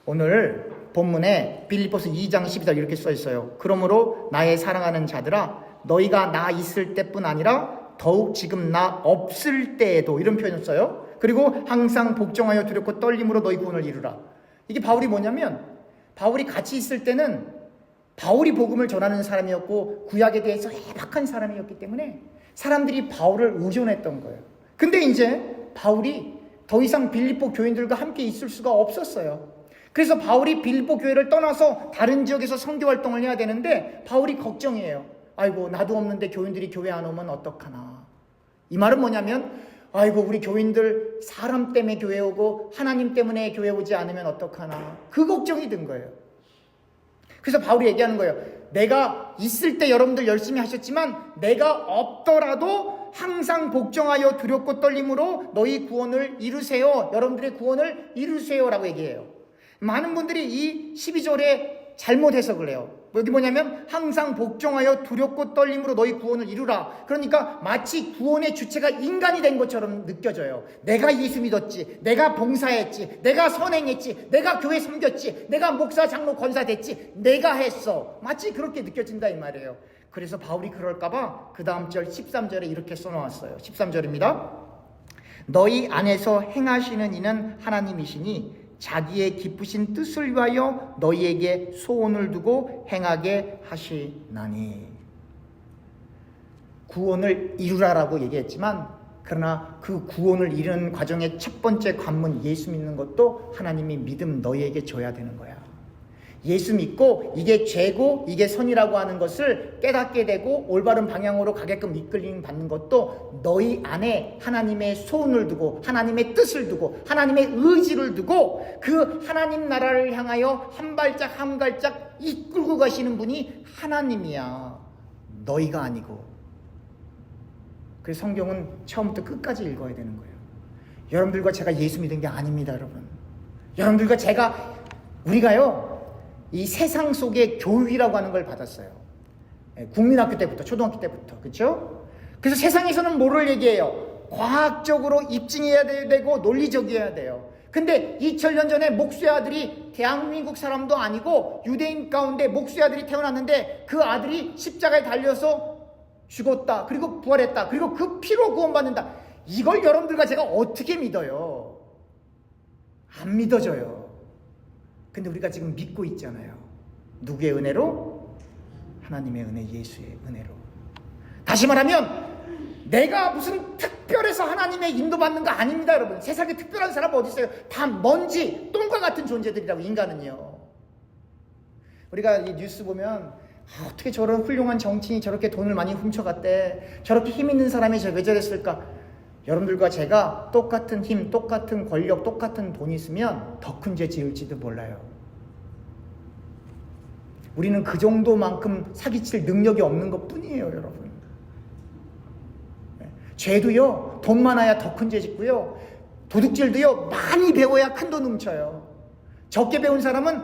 오늘 본문에 빌립보서 2장 12절 이렇게 써 있어요. 그러므로 나의 사랑하는 자들아 너희가 나 있을 때뿐 아니라 더욱 지금 나 없을 때에도, 이런 표현을 써요. 그리고 항상 복종하여 두렵고 떨림으로 너희 구원을 이루라. 이게 바울이 뭐냐면, 바울이 같이 있을 때는 바울이 복음을 전하는 사람이었고 구약에 대해서 해박한 사람이었기 때문에 사람들이 바울을 의존했던 거예요. 근데 이제 바울이 더 이상 빌립보 교인들과 함께 있을 수가 없었어요. 그래서 바울이 빌립보 교회를 떠나서 다른 지역에서 선교 활동을 해야 되는데 바울이 걱정이에요. 아이고, 나도 없는데 교인들이 교회 안 오면 어떡하나. 이 말은 뭐냐면, 아이고, 우리 교인들 사람 때문에 교회 오고 하나님 때문에 교회 오지 않으면 어떡하나. 그 걱정이 든 거예요. 그래서 바울이 얘기하는 거예요. 내가 있을 때 여러분들 열심히 하셨지만 내가 없더라도 항상 복종하여 두렵고 떨림으로 너희 구원을 이루세요. 여러분들의 구원을 이루세요라고 얘기해요. 많은 분들이 이 12절에 잘못 해석을 해요. 여기 뭐냐면 항상 복종하여 두렵고 떨림으로 너희 구원을 이루라. 그러니까 마치 구원의 주체가 인간이 된 것처럼 느껴져요. 내가 예수 믿었지, 내가 봉사했지, 내가 선행했지, 내가 교회 섬겼지, 내가 목사 장로 권사 됐지, 내가 했어. 마치 그렇게 느껴진다 이 말이에요. 그래서 바울이 그럴까봐 그 다음 절 13절에 이렇게 써놓았어요. 13절입니다. 너희 안에서 행하시는 이는 하나님이시니 자기의 기쁘신 뜻을 위하여 너희에게 소원을 두고 행하게 하시나니. 구원을 이루라라고 얘기했지만, 그러나 그 구원을 이루는 과정의 첫 번째 관문 예수 믿는 것도 하나님이 믿음 너희에게 줘야 되는 거야. 예수 믿고 이게 죄고 이게 선이라고 하는 것을 깨닫게 되고 올바른 방향으로 가게끔 이끌림 받는 것도 너희 안에 하나님의 소원을 두고 하나님의 뜻을 두고 하나님의 의지를 두고 그 하나님 나라를 향하여 한 발짝 한 발짝 이끌고 가시는 분이 하나님이야. 너희가 아니고. 그래서 성경은 처음부터 끝까지 읽어야 되는 거예요. 여러분들과 제가 예수 믿은 게 아닙니다, 여러분. 여러분들과 우리가요, 이 세상 속에 교육이라고 하는 걸 받았어요. 국민학교 때부터, 초등학교 때부터. 그렇죠? 그래서 세상에서는 뭐를 얘기해요? 과학적으로 입증해야 되고 논리적이어야 돼요. 근데 2000년 전에 목수의 아들이 대한민국 사람도 아니고 유대인 가운데 목수의 아들이 태어났는데 그 아들이 십자가에 달려서 죽었다. 그리고 부활했다. 그리고 그 피로 구원받는다. 이걸 여러분들과 제가 어떻게 믿어요? 안 믿어져요. 근데 우리가 지금 믿고 있잖아요. 누구의 은혜로? 하나님의 은혜, 예수의 은혜로. 다시 말하면 내가 무슨 특별해서 하나님의 인도받는 거 아닙니다, 여러분. 세상에 특별한 사람 어디 있어요? 다 먼지, 똥과 같은 존재들이라고, 인간은요. 우리가 이 뉴스 보면 어떻게 저런 훌륭한 정치인이 저렇게 돈을 많이 훔쳐갔대. 저렇게 힘 있는 사람이 왜 저랬을까? 여러분들과 제가 똑같은 힘, 똑같은 권력, 똑같은 돈이 있으면 더 큰 죄 지을지도 몰라요. 우리는 그 정도만큼 사기칠 능력이 없는 것 뿐이에요, 여러분. 죄도요, 돈 많아야 더 큰 죄 짓고요. 도둑질도요, 많이 배워야 큰 돈 훔쳐요. 적게 배운 사람은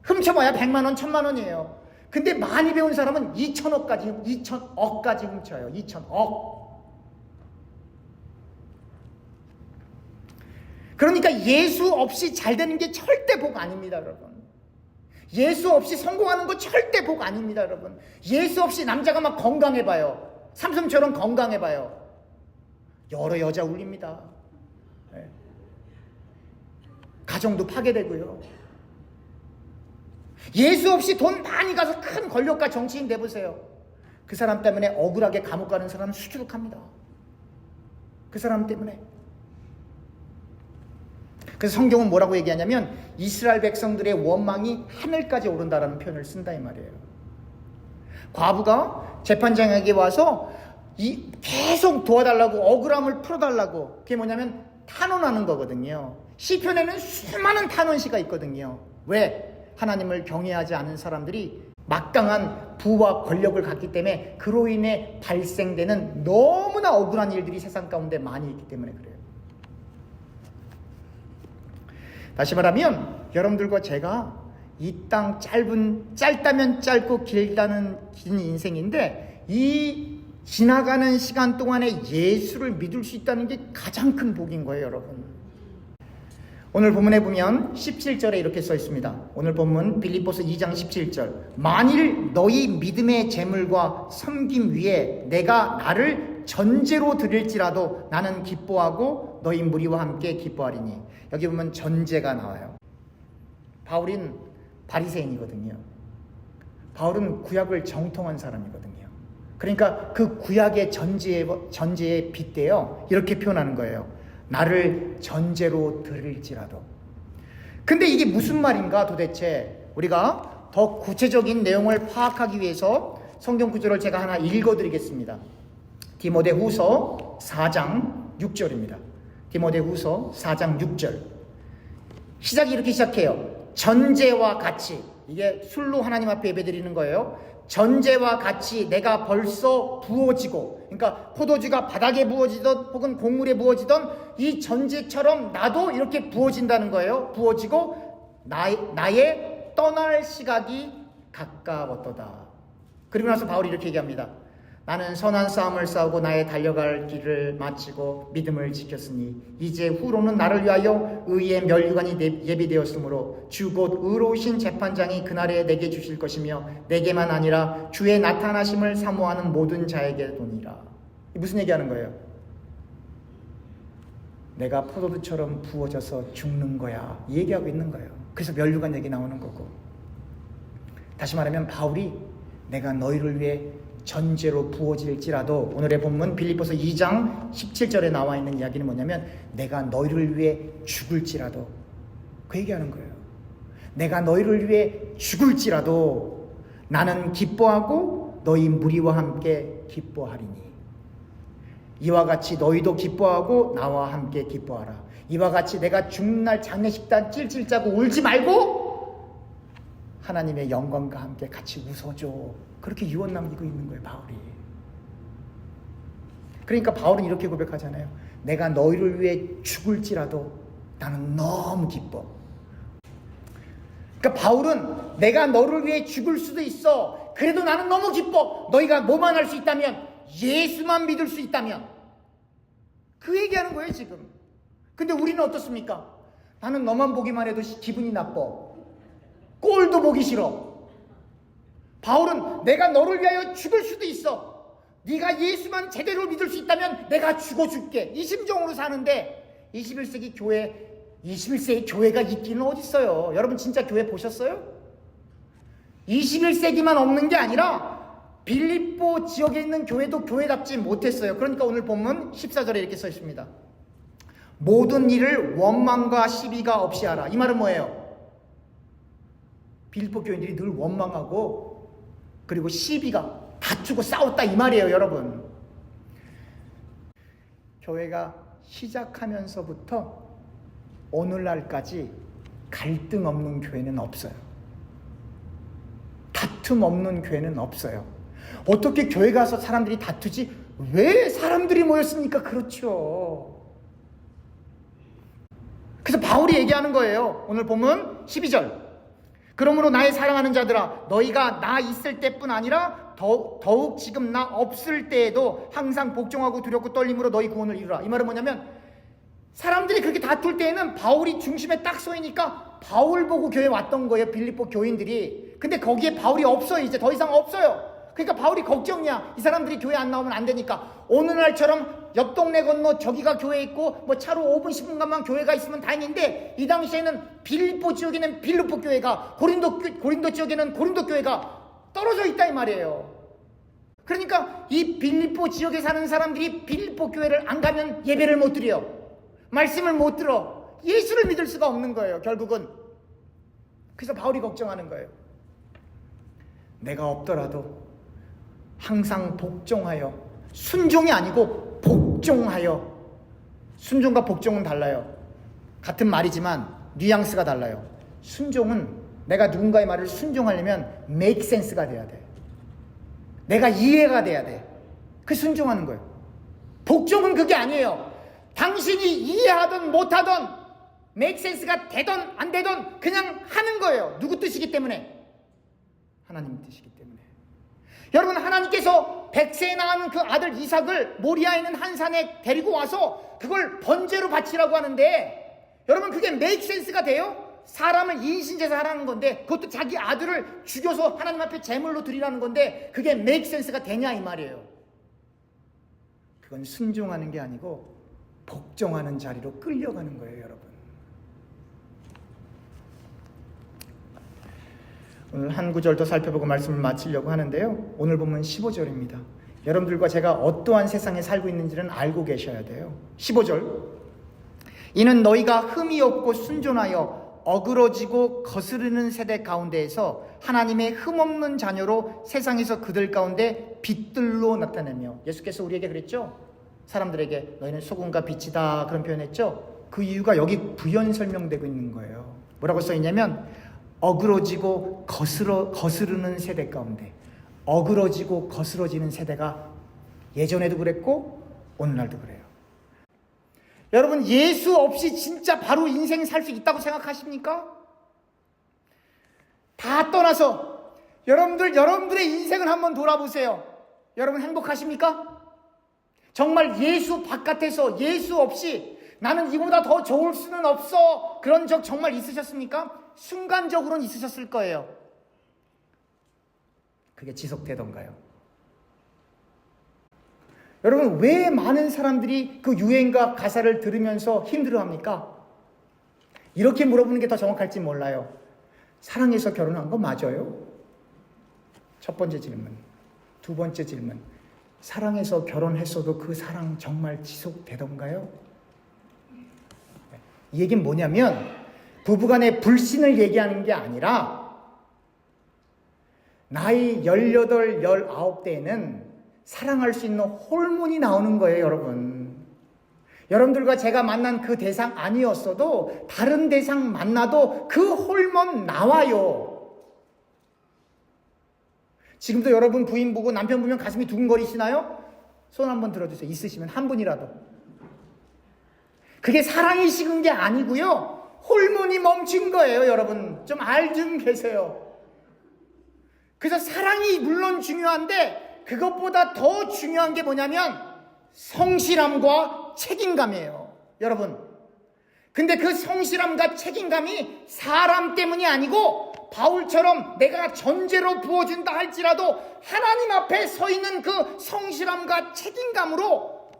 훔쳐봐야 100만 원, 1000만 원이에요. 근데 많이 배운 사람은 2천억까지 훔쳐요. 2천억. 그러니까 예수 없이 잘 되는 게 절대 복 아닙니다, 여러분. 예수 없이 성공하는 거 절대 복 아닙니다, 여러분. 예수 없이 남자가 막 건강해봐요. 삼성처럼 건강해봐요. 여러 여자 울립니다. 네. 가정도 파괴되고요. 예수 없이 돈 많이 가서 큰 권력가 정치인 돼보세요. 그 사람 때문에 억울하게 감옥 가는 사람은 수두룩합니다. 그 사람 때문에. 그래서 성경은 뭐라고 얘기하냐면 이스라엘 백성들의 원망이 하늘까지 오른다라는 표현을 쓴다 이 말이에요. 과부가 재판장에게 와서 계속 도와달라고, 억울함을 풀어달라고. 그게 뭐냐면 탄원하는 거거든요. 시편에는 수많은 탄원시가 있거든요. 왜? 하나님을 경외하지 않은 사람들이 막강한 부와 권력을 갖기 때문에 그로 인해 발생되는 너무나 억울한 일들이 세상 가운데 많이 있기 때문에 그래요. 다시 말하면 여러분들과 제가 이 땅 짧다면 짧고 길다는 긴 인생인데 이 지나가는 시간 동안에 예수를 믿을 수 있다는 게 가장 큰 복인 거예요, 여러분. 오늘 본문에 보면 17절에 이렇게 써 있습니다. 오늘 본문 빌립보서 2장 17절. 만일 너희 믿음의 재물과 섬김 위에 내가 나를 전제로 드릴지라도 나는 기뻐하고 너희 무리와 함께 기뻐하리니. 여기 보면 전제가 나와요. 바울은 바리새인이거든요. 바울은 구약을 정통한 사람이거든요. 그러니까 그 구약의 전제에 빗대어 이렇게 표현하는 거예요. 나를 전제로 드릴지라도. 근데 이게 무슨 말인가 도대체? 우리가 더 구체적인 내용을 파악하기 위해서 성경 구절을 제가 하나 읽어드리겠습니다. 디모데후서 4장 6절입니다. 디모데후서 4장 6절. 시작이 이렇게 시작해요. 전제와 같이. 이게 술로 하나님 앞에 예배드리는 거예요. 전제와 같이 내가 벌써 부어지고, 그러니까 포도주가 바닥에 부어지던 혹은 곡물에 부어지던 이 전제처럼 나도 이렇게 부어진다는 거예요. 부어지고 나의 떠날 시각이 가까웠도다. 그리고 나서 바울이 이렇게 얘기합니다. 나는 선한 싸움을 싸우고 나의 달려갈 길을 마치고 믿음을 지켰으니 이제 후로는 나를 위하여 의의 면류관이 예비되었으므로 주 곧 의로우신 재판장이 그날에 내게 주실 것이며 내게만 아니라 주의 나타나심을 사모하는 모든 자에게도니라. 무슨 얘기하는 거예요? 내가 포도주처럼 부어져서 죽는 거야, 이 얘기하고 있는 거예요. 그래서 면류관 얘기 나오는 거고. 다시 말하면 바울이 내가 너희를 위해 전제로 부어질지라도, 오늘의 본문 빌립보서 2장 17절에 나와 있는 이야기는 뭐냐면 내가 너희를 위해 죽을지라도, 그 얘기하는 거예요. 내가 너희를 위해 죽을지라도 나는 기뻐하고 너희 무리와 함께 기뻐하리니. 이와 같이 너희도 기뻐하고 나와 함께 기뻐하라. 이와 같이 내가 죽는 날 장례식단 찔찔 짜고 울지 말고 하나님의 영광과 함께 같이 웃어줘. 그렇게 유언 남기고 있는 거예요, 바울이. 그러니까 바울은 이렇게 고백하잖아요. 내가 너희를 위해 죽을지라도 나는 너무 기뻐. 그러니까 바울은 내가 너를 위해 죽을 수도 있어. 그래도 나는 너무 기뻐. 너희가 뭐만 할 수 있다면, 예수만 믿을 수 있다면. 그 얘기하는 거예요, 지금. 근데 우리는 어떻습니까? 나는 너만 보기만 해도 기분이 나빠. 꼴도 보기 싫어. 바울은 내가 너를 위하여 죽을 수도 있어. 네가 예수만 제대로 믿을 수 있다면 내가 죽어줄게. 이 심정으로 사는데 21세기의 교회가 있기는 어딨어요. 여러분 진짜 교회 보셨어요? 21세기만 없는 게 아니라 빌립보 지역에 있는 교회도 교회답지 못했어요. 그러니까 오늘 본문 14절에 이렇게 써 있습니다. 모든 일을 원망과 시비가 없이 하라. 이 말은 뭐예요? 빌립보 교인들이 늘 원망하고 그리고 시비가 다투고 싸웠다 이 말이에요, 여러분. 교회가 시작하면서부터 오늘날까지 갈등 없는 교회는 없어요. 다툼 없는 교회는 없어요. 어떻게 교회 가서 사람들이 다투지? 왜 사람들이 모였습니까? 그렇죠. 그래서 바울이 얘기하는 거예요. 오늘 보면 12절. 그러므로 나의 사랑하는 자들아, 너희가 나 있을 때뿐 아니라 더욱 지금 나 없을 때에도 항상 복종하고 두렵고 떨림으로 너희 구원을 이루라. 이 말은 뭐냐면 사람들이 그렇게 다툴 때에는 바울이 중심에 딱 서이니까 바울 보고 교회에 왔던 거예요, 빌립보 교인들이. 근데 거기에 바울이 없어요. 이제 더 이상 없어요. 그러니까 바울이 걱정이야. 이 사람들이 교회 안 나오면 안 되니까. 오늘날처럼 옆 동네 건너 저기가 교회 있고 뭐 차로 5분 10분간만 교회가 있으면 다행인데, 이 당시에는 빌립보 지역에는 빌립보 교회가, 고린도 지역에는 고린도 교회가 떨어져 있다 이 말이에요. 그러니까 이 빌립보 지역에 사는 사람들이 빌립보 교회를 안 가면 예배를 못 드려, 말씀을 못 들어, 예수를 믿을 수가 없는 거예요, 결국은. 그래서 바울이 걱정하는 거예요. 내가 없더라도 항상 복종하여, 순종이 아니고 복종하여. 순종과 복종은 달라요. 같은 말이지만 뉘앙스가 달라요. 순종은 내가 누군가의 말을 순종하려면 make sense가 돼야 돼. 내가 이해가 돼야 돼. 그 순종하는 거예요. 복종은 그게 아니에요. 당신이 이해하든 못하든 make sense가 되든 안 되든 그냥 하는 거예요. 누구 뜻이기 때문에? 하나님 뜻이기 때문에. 여러분, 하나님께서 100세에 낳은 그 아들 이삭을 모리아에 있는 한 산에 데리고 와서 그걸 번제로 바치라고 하는데, 여러분 그게 make sense가 돼요? 사람을 인신제사하라는 건데 그것도 자기 아들을 죽여서 하나님 앞에 제물로 드리라는 건데 그게 make sense가 되냐 이 말이에요. 그건 순종하는 게 아니고 복종하는 자리로 끌려가는 거예요, 여러분. 오늘 한 구절 더 살펴보고 말씀을 마치려고 하는데요. 오늘 본문 15절입니다. 여러분들과 제가 어떠한 세상에 살고 있는지는 알고 계셔야 돼요. 15절. 이는 너희가 흠이 없고 순전하여 어그러지고 거스르는 세대 가운데에서 하나님의 흠없는 자녀로 세상에서 그들 가운데 빛들로 나타내며, 예수께서 우리에게 그랬죠? 사람들에게 너희는 소금과 빛이다 그런 표현했죠? 그 이유가 여기 부연 설명되고 있는 거예요. 뭐라고 써있냐면 어그러지고 거스르는 세대 가운데, 어그러지고 거스러지는 세대가 예전에도 그랬고 오늘날도 그래요. 여러분 예수 없이 진짜 바로 인생 살 수 있다고 생각하십니까? 다 떠나서 여러분들의 인생을 한번 돌아보세요. 여러분 행복하십니까? 정말 예수 바깥에서 예수 없이 나는 이보다 더 좋을 수는 없어 그런 적 정말 있으셨습니까? 순간적으로는 있으셨을 거예요. 그게 지속되던가요? 여러분 왜 많은 사람들이 그 유행가 가사를 들으면서 힘들어합니까? 이렇게 물어보는 게 더 정확할지 몰라요. 사랑해서 결혼한 거 맞아요? 첫 번째 질문. 두 번째 질문. 사랑해서 결혼했어도 그 사랑 정말 지속되던가요? 이 얘기는 뭐냐면 부부간의 불신을 얘기하는 게 아니라 나이 18, 19대에는 사랑할 수 있는 호르몬이 나오는 거예요, 여러분. 여러분들과 제가 만난 그 대상 아니었어도 다른 대상 만나도 그 호르몬 나와요. 지금도 여러분 부인 보고 남편 보면 가슴이 두근거리시나요? 손 한번 들어주세요. 있으시면 한 분이라도. 그게 사랑이 식은 게 아니고요. 호르몬이 멈춘 거예요, 여러분. 좀 알 좀 계세요. 그래서 사랑이 물론 중요한데 그것보다 더 중요한 게 뭐냐면 성실함과 책임감이에요, 여러분. 근데 그 성실함과 책임감이 사람 때문이 아니고 바울처럼 내가 전제로 부어준다 할지라도 하나님 앞에 서 있는 그 성실함과 책임감으로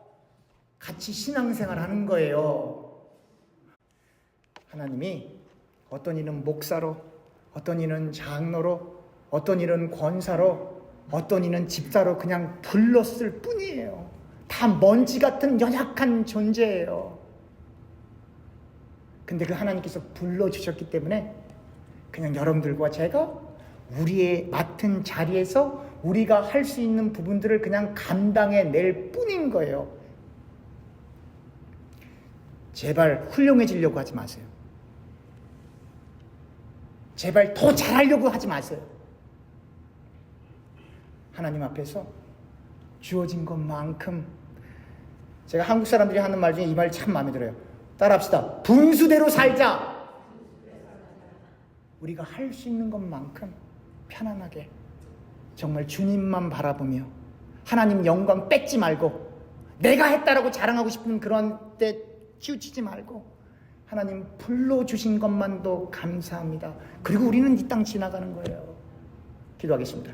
같이 신앙생활 하는 거예요. 하나님이 어떤 이는 목사로, 어떤 이는 장로로, 어떤 이는 권사로, 어떤 이는 집사로 그냥 불렀을 뿐이에요. 다 먼지 같은 연약한 존재예요. 근데 그 하나님께서 불러주셨기 때문에 그냥 여러분들과 제가 우리의 맡은 자리에서 우리가 할 수 있는 부분들을 그냥 감당해낼 뿐인 거예요. 제발 훌륭해지려고 하지 마세요. 제발 더 잘하려고 하지 마세요. 하나님 앞에서 주어진 것만큼, 제가 한국 사람들이 하는 말 중에 이 말 참 마음에 들어요. 따라합시다. 분수대로 살자. 우리가 할 수 있는 것만큼 편안하게 정말 주님만 바라보며 하나님 영광 뺏지 말고 내가 했다라고 자랑하고 싶은 그런 때 치우치지 말고 하나님 불러주신 것만도 감사합니다. 그리고 우리는 이 땅 지나가는 거예요. 기도하겠습니다.